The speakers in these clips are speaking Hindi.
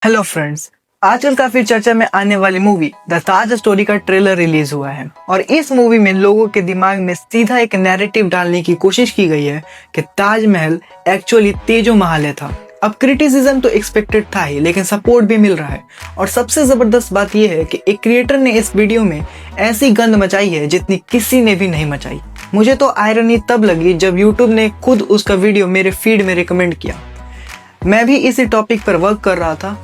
हेलो फ्रेंड्स, आजकल काफी चर्चा में आने वाली मूवी द ताज स्टोरी का ट्रेलर रिलीज हुआ है और इस मूवी में लोगों के दिमाग में सीधा एक नैरेटिव डालने की कोशिश की गई है कि ताजमहल एक्चुअली तेजो महल था। अब क्रिटिसिज्म तो एक्सपेक्टेड था ही, लेकिन सपोर्ट भी मिल रहा है और सबसे जबरदस्त बात यह है कि एक क्रिएटर ने इस वीडियो में ऐसी गंद मचाई है जितनी किसी ने भी नहीं मचाई। मुझे तो आयरनी तब लगी जब यूट्यूब ने खुद उसका वीडियो मेरे फीड में रिकमेंड किया। मैं भी इसी टॉपिक पर वर्क कर रहा था,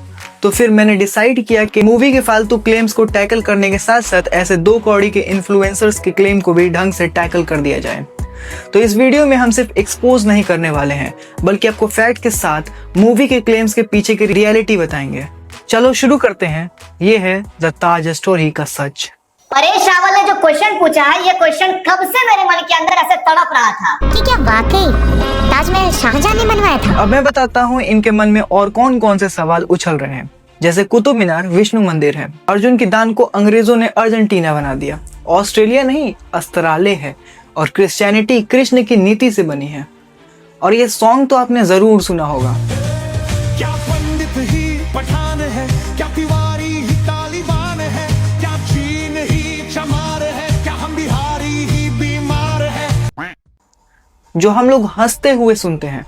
तो फिर मैंने डिसाइड किया कि मूवी के फालतू क्लेम्स को टैकल करने के साथ साथ ऐसे 2 कौड़ी के इन्फ्लुएंसर्स के क्लेम को भी ढंग से टैकल कर दिया जाए। तो इस वीडियो में हम सिर्फ एक्सपोज नहीं करने वाले हैं, बल्कि आपको फैक्ट के साथ मूवी के क्लेम्स के पीछे की रियलिटी बताएंगे। चलो शुरू करते हैं। ये है द ताज स्टोरी का सच। परेश रावल ने जो क्वेश्चन पूछा है, ये क्वेश्चन कब से मेरे मन के अंदर ऐसे तड़प रहा था कि क्या वाकई ताजमहल शाहजहां ने बनवाया था। अब मैं बताता हूँ इनके मन में और कौन कौन से सवाल उछल रहे हैं। जैसे कुतुब मीनार विष्णु मंदिर है, अर्जुन की दान को अंग्रेजों ने अर्जेंटीना बना दिया, ऑस्ट्रेलिया नहीं अस्त्रालय है, और क्रिश्चियनिटी कृष्ण की नीति से बनी है। और ये सॉन्ग तो आपने जरूर सुना होगा। क्या पंडित ही पठान है, क्या तिवारी ही तालिबान है, क्या चीन ही चमार है, क्या हम बिहारी ही बीमार है। जो हम लोग हंसते हुए सुनते हैं,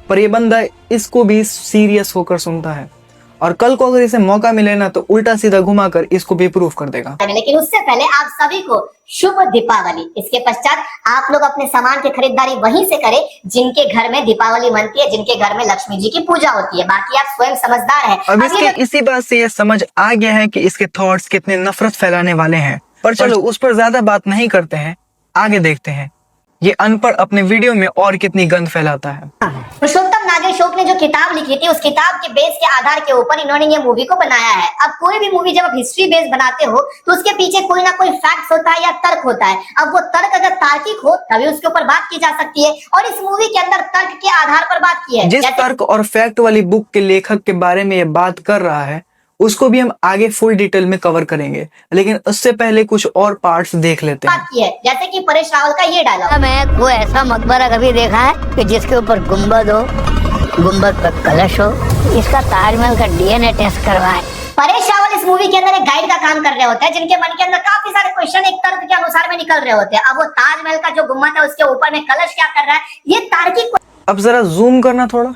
पर ये बंदा इसको भी सीरियस होकर सुनता है और कल को अगर इसे मौका मिले ना तो उल्टा सीधा घुमाकर इसको भी प्रूफ कर देगा। लेकिन उससे पहले आप सभी को शुभ दीपावली। इसके पश्चात आप लोग अपने सामान की खरीदारी वहीं से करें जिनके घर में दीपावली मनती है, जिनके घर में लक्ष्मी जी की पूजा होती है। बाकी आप स्वयं समझदार हैं। अब इसके इसी बात से ये समझ आ गया है कि इसके थॉट्स कितने नफरत फैलाने वाले हैं। पर चलो उस पर ज्यादा बात नहीं करते हैं, आगे देखते हैं ये अनपढ़ अपने वीडियो में और कितनी गंद फैलाता है। पुरुषोत्तम नागेशोक ने जो किताब लिखी थी, उस किताब के बेस के आधार के ऊपर इन्होंने ये मूवी को बनाया है। अब कोई भी मूवी जब आप हिस्ट्री बेस बनाते हो तो उसके पीछे कोई ना कोई फैक्ट होता है या तर्क होता है। अब वो तर्क अगर तार्किक हो तभी उसके ऊपर बात की जा सकती है, और इस मूवी के अंदर तर्क के आधार पर बात की है। जिस तर्क और फैक्ट वाली बुक के लेखक के बारे में ये बात कर रहा है उसको भी हम आगे फुल डिटेल में कवर करेंगे, लेकिन उससे पहले कुछ और पार्ट्स देख लेते हैं। बात की है जैसे कि परेश रावल का ये डायलॉग, मैं कोई ऐसा मकबरा कभी देखा है कि जिसके ऊपर गुम्बद हो, गुम्बद पर कलश हो, इसका ताजमहल का डीएनए टेस्ट करवाए। परेश रावल इस मूवी के अंदर एक गाइड का काम कर रहे होते हैं, जिनके मन के अंदर काफी सारे क्वेश्चन एक तर्क के अनुसार में निकल रहे होते हैं। अब वो ताजमहल का जो गुम्बद है उसके ऊपर में कलश क्या कर रहा है, ये तार्किक। अब जरा जूम करना थोड़ा।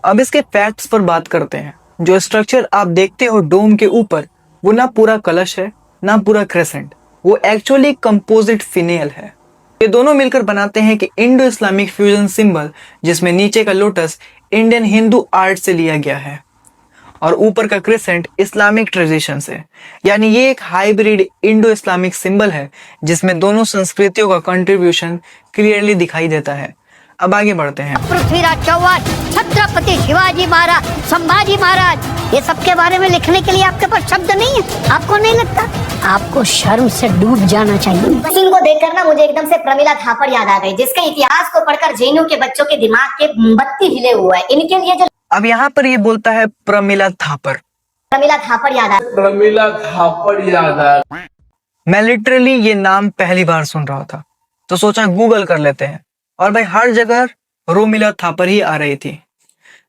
अब इसके फैक्ट्स पर बात करते हैं। जो स्ट्रक्चर आप देखते हो डोम के ऊपर, वो ना पूरा कलश है ना पूरा क्रेसेंट, वो एक्चुअली कंपोजिट फिनेल है। ये दोनों मिलकर बनाते हैं कि इंडो इस्लामिक फ्यूजन सिंबल, जिसमें नीचे का लोटस इंडियन हिंदू आर्ट से लिया गया है और ऊपर का क्रेसेंट इस्लामिक ट्रेडिशन से। यानी ये एक हाइब्रिड इंडो इस्लामिक सिंबल है जिसमें दोनों संस्कृतियों का कंट्रीब्यूशन क्लियरली दिखाई देता है। अब आगे बढ़ते हैं। पृथ्वीराज चौहान, छत्रपति शिवाजी महाराज, संभाजी महाराज, ये सब के बारे में लिखने के लिए आपके पास शब्द नहीं है। आपको नहीं लगता? आपको शर्म से डूब जाना चाहिए। सीन को देखकर ना मुझे एकदम से प्रमिला थापड़ याद आ गई, जिसके इतिहास को पढ़कर जेएनयू के बच्चों के दिमाग के बत्ती हिले हुआ है। इनके लिए जो अब यहाँ पर ये बोलता है प्रमिला थापर। प्रमिला थापड़ याद आ प्रमिला थापड़ याद आ। मैं लिटरली ये नाम पहली बार सुन रहा था, तो सोचा गूगल कर लेते हैं, और भाई हर जगह रोमिला थापर ही आ रही थी।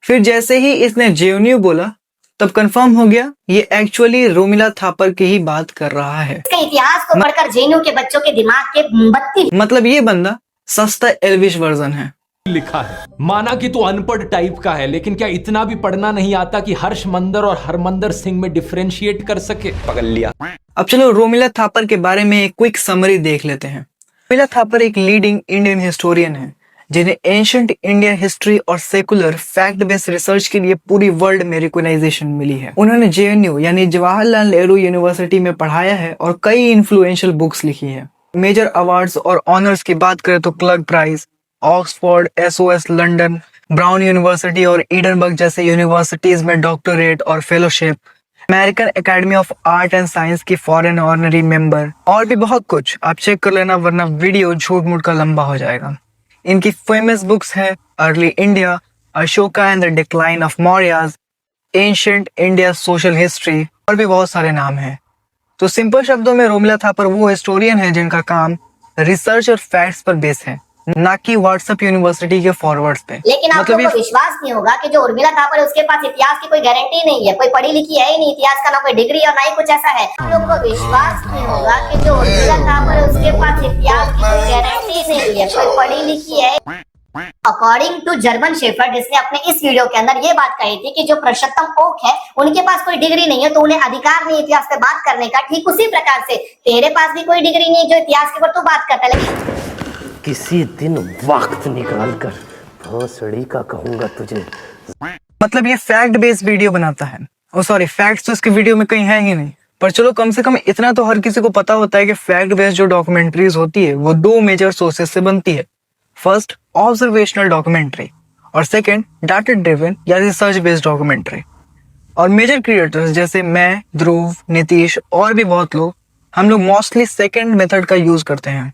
फिर जैसे ही इसने जेएनयू बोला तब कंफर्म हो गया ये एक्चुअली रोमिला थापर की ही बात कर रहा है। इसके इतिहास को पढ़कर जेएनयू के बच्चों के दिमाग के बत्ती। मतलब ये बंदा सस्ता एल्विश वर्जन है। लिखा है, माना कि तू अनपढ़ टाइप का है, लेकिन क्या इतना भी पढ़ना नहीं आता कि हर्ष मंदर और हरमंदर सिंह में डिफरेंशिएट कर सके? पकड़ लिया। अब चलो रोमिला थापर के बारे में एक क्विक समरी देख लेते हैं। रोमिला थापर एक लीडिंग इंडियन हिस्टोरियन है जिन्हें एंशिएंट इंडियन हिस्ट्री और सेकुलर फैक्ट बेस्ड रिसर्च के लिए पूरी वर्ल्ड में रिकॉग्नाइजेशन मिली है। उन्होंने जेएनयू यानी जवाहरलाल नेहरू यूनिवर्सिटी में पढ़ाया है और कई इन्फ्लुएंशियल बुक्स लिखी है। मेजर अवार्ड्स और ऑनर्स की बात करें तो क्लर्क Prize, Oxford, SOAS London, Brown University और एडनबर्ग जैसे यूनिवर्सिटीज में डॉक्टरेट और fellowship, American Academy of Art and Science की फॉरेन ऑनरी मेंबर, और भी बहुत कुछ। आप चेक कर लेना वरना वीडियो झूठ मूठ का लंबा हो जाएगा। इनकी फेमस बुक्स है early India, Ashoka and the decline of Mauryas, ancient India social history और भी बहुत सारे नाम हैं। तो सिंपल शब्दों में रोमिला थापर वो हिस्टोरियन है जिनका काम रिसर्च और फैक्ट्स पर बेस है, ना कि व्हाट्सएप यूनिवर्सिटी के फॉरवर्ड्स पे। लेकिन आप लोगों को विश्वास नहीं होगा कि जो उर्मिला थापर है उसके पास इतिहास की कोई गारंटी नहीं है, कोई पढ़ी लिखी है ही नहीं इतिहास का, ना कोई डिग्री और ना ही कुछ ऐसा है। आप लोगों को विश्वास नहीं होगा कि जो उर्मिला थापर है उसके पास इतिहास की कोई गारंटी नहीं है, कोई पढ़ी लिखी है। अकॉर्डिंग टू जर्मन शेफर्ड, जिसने अपने इस वीडियो के अंदर ये बात कही थी कि जो पुरुषोत्तम ओक है उनके पास कोई डिग्री नहीं है तो उन्हें अधिकार नहीं इतिहास पे बात करने का। ठीक उसी प्रकार से तेरे पास भी कोई डिग्री नहीं है जो इतिहास के ऊपर तू बात करता है। लेकिन किसी दिन वक्त निकाल कर भोसड़ी का कहूंगा तुझे। मतलब ये फैक्ट बेस्ड वीडियो बनाता है। ओ सॉरी, फैक्ट्स तो इसके वीडियो में कहीं है ही नहीं। पर चलो कम से कम इतना तो हर किसी को पता होता है कि फैक्ट बेस्ड जो डॉक्यूमेंट्रीज होती है वो दो मेजर सोर्सेस से बनती है। फर्स्ट ऑब्जर्वेशनल डॉक्यूमेंट्री और सेकंड डाटा ड्रिवन या रिसर्च बेस्ड डॉक्यूमेंट्री। और मेजर क्रिएटर्स जैसे मैं, ध्रुव, नीतीश और भी बहुत लोग, हम लोग मोस्टली सेकंड मेथड का यूज करते हैं।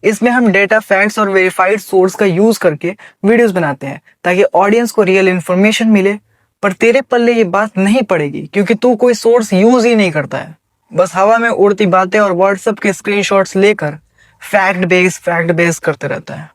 इसमें हम डेटा, फैक्ट्स और वेरीफाइड सोर्स का यूज करके वीडियोस बनाते हैं ताकि ऑडियंस को रियल इन्फॉर्मेशन मिले। पर तेरे पल्ले ये बात नहीं पड़ेगी क्योंकि तू कोई सोर्स यूज ही नहीं करता है, बस हवा में उड़ती बातें और व्हाट्सएप के स्क्रीनशॉट्स लेकर फैक्ट बेस करते रहता है।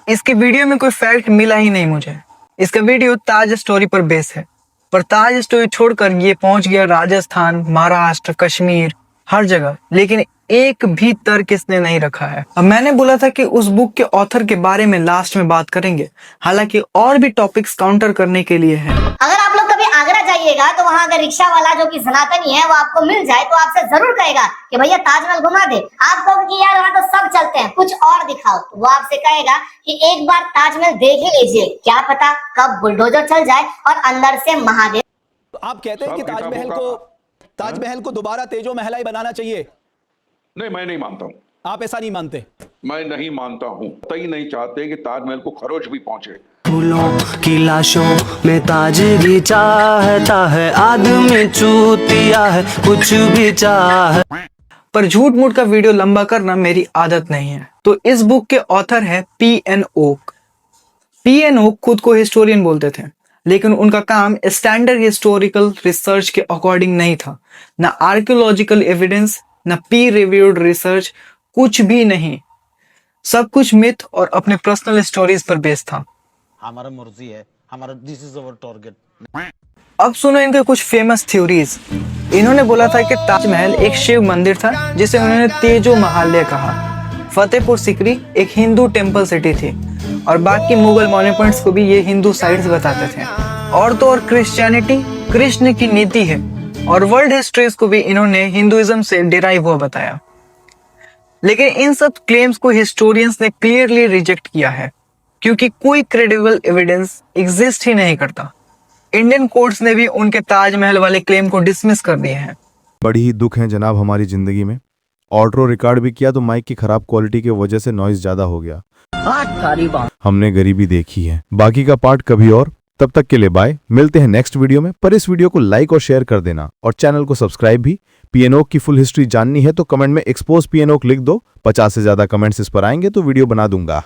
इसके वीडियो में कोई फैक्ट मिला ही नहीं मुझे। इसका वीडियो ताज स्टोरी पर बेस है, पर ताज स्टोरी छोड़कर ये पहुंच गया राजस्थान, महाराष्ट्र, कश्मीर, हर जगह, लेकिन एक भी तर्क इसने नहीं रखा है। अब मैंने बोला था कि उस बुक के ऑथर के बारे में लास्ट में बात करेंगे, हालांकि और भी टॉपिक्स काउंटर करने के लिए हैं। अगर आप लोग कभी आगरा जाइएगा तो वहाँ अगर रिक्शा वाला जो कि सनातनी है वो आपको मिल जाए तो आपसे जरूर कहेगा कि भैया ताजमहल घुमा दे। आप कहोगे कि यार वहाँ तो सब चलते हैं, कुछ और दिखाओ, तो वो आपसे कहेगा कि एक बार ताजमहल देख ही लीजिए, क्या पता कब बुलडोजर चल जाए और अंदर से महादेव। आप कहते हैं कि ताजमहल को दोबारा तेजो महलाई बनाना चाहिए। नहीं, मैं नहीं मानता हूँ। आप ऐसा नहीं मानते? मैं नहीं मानता हूँ। कई नहीं चाहते कि ताजमहल को खरोच भी पहुंचे। फूलों की लाशों में ताजगी चाहता है, आदमी चूतिया है, कुछ भी चाह। पर झूठ मूठ का वीडियो लंबा करना मेरी आदत नहीं है। तो इस बुक के ऑथर है पी.एन. ओक। पी.एन. ओक खुद को हिस्टोरियन बोलते थे, लेकिन उनका काम स्टैंडर्ड हिस्टोरिकल रिसर्च के अकॉर्डिंग नहीं था। ना आर्कियोलॉजिकल एविडेंस, ना पीर रिव्यूड रिसर्च, कुछ भी नहीं। सब कुछ मिथ और अपने पर्सनल स्टोरीज पर बेस्ड था। हमारा मर्जी है, हमारा दिस इज आवर टारगेट। अब सुनो इनके कुछ फेमस थ्योरीज। इन्होंने बोला था कि ताजमहल एक शिव मंदिर था जिसे उन्होंने तेजो महालय कहा। फतेहपुर सिकरी एक हिंदू टेम्पल सिटी थी और बाकी मुगल मॉन्यूमेंट्स को भी ये हिंदू साइट्स बताते थे। और तो और क्रिश्चियनिटी कृष्ण की नीति है और वर्ल्ड हिस्ट्रीज को भी इन्होंने हिंदुइज्म से डिराइव हुआ बताया। लेकिन इन सब क्लेम्स को हिस्टोरियंस ने क्लियरली रिजेक्ट किया है क्योंकि कोई क्रेडिबल एविडेंस एग्जिस्ट ही नहीं करता। इंडियन कोर्ट्स ने भी उनके ताजमहल वाले क्लेम को डिसमिस कर दिए हैं। बड़ी ही दुख है जनाब हमारी जिंदगी में। ऑडियो रिकॉर्ड भी किया तो माइक की खराब क्वालिटी की वजह से नॉइज ज्यादा हो गया। हमने गरीबी देखी है। बाकी का पार्ट कभी और। तब तक के लिए बाय, मिलते हैं नेक्स्ट वीडियो में। पर इस वीडियो को लाइक और शेयर कर देना और चैनल को सब्सक्राइब भी। पी.एन. ओक की फुल हिस्ट्री जाननी है तो कमेंट में एक्सपोज पी.एन. ओक लिख दो। 50 से ज्यादा कमेंट्स इस पर आएंगे तो वीडियो बना दूंगा।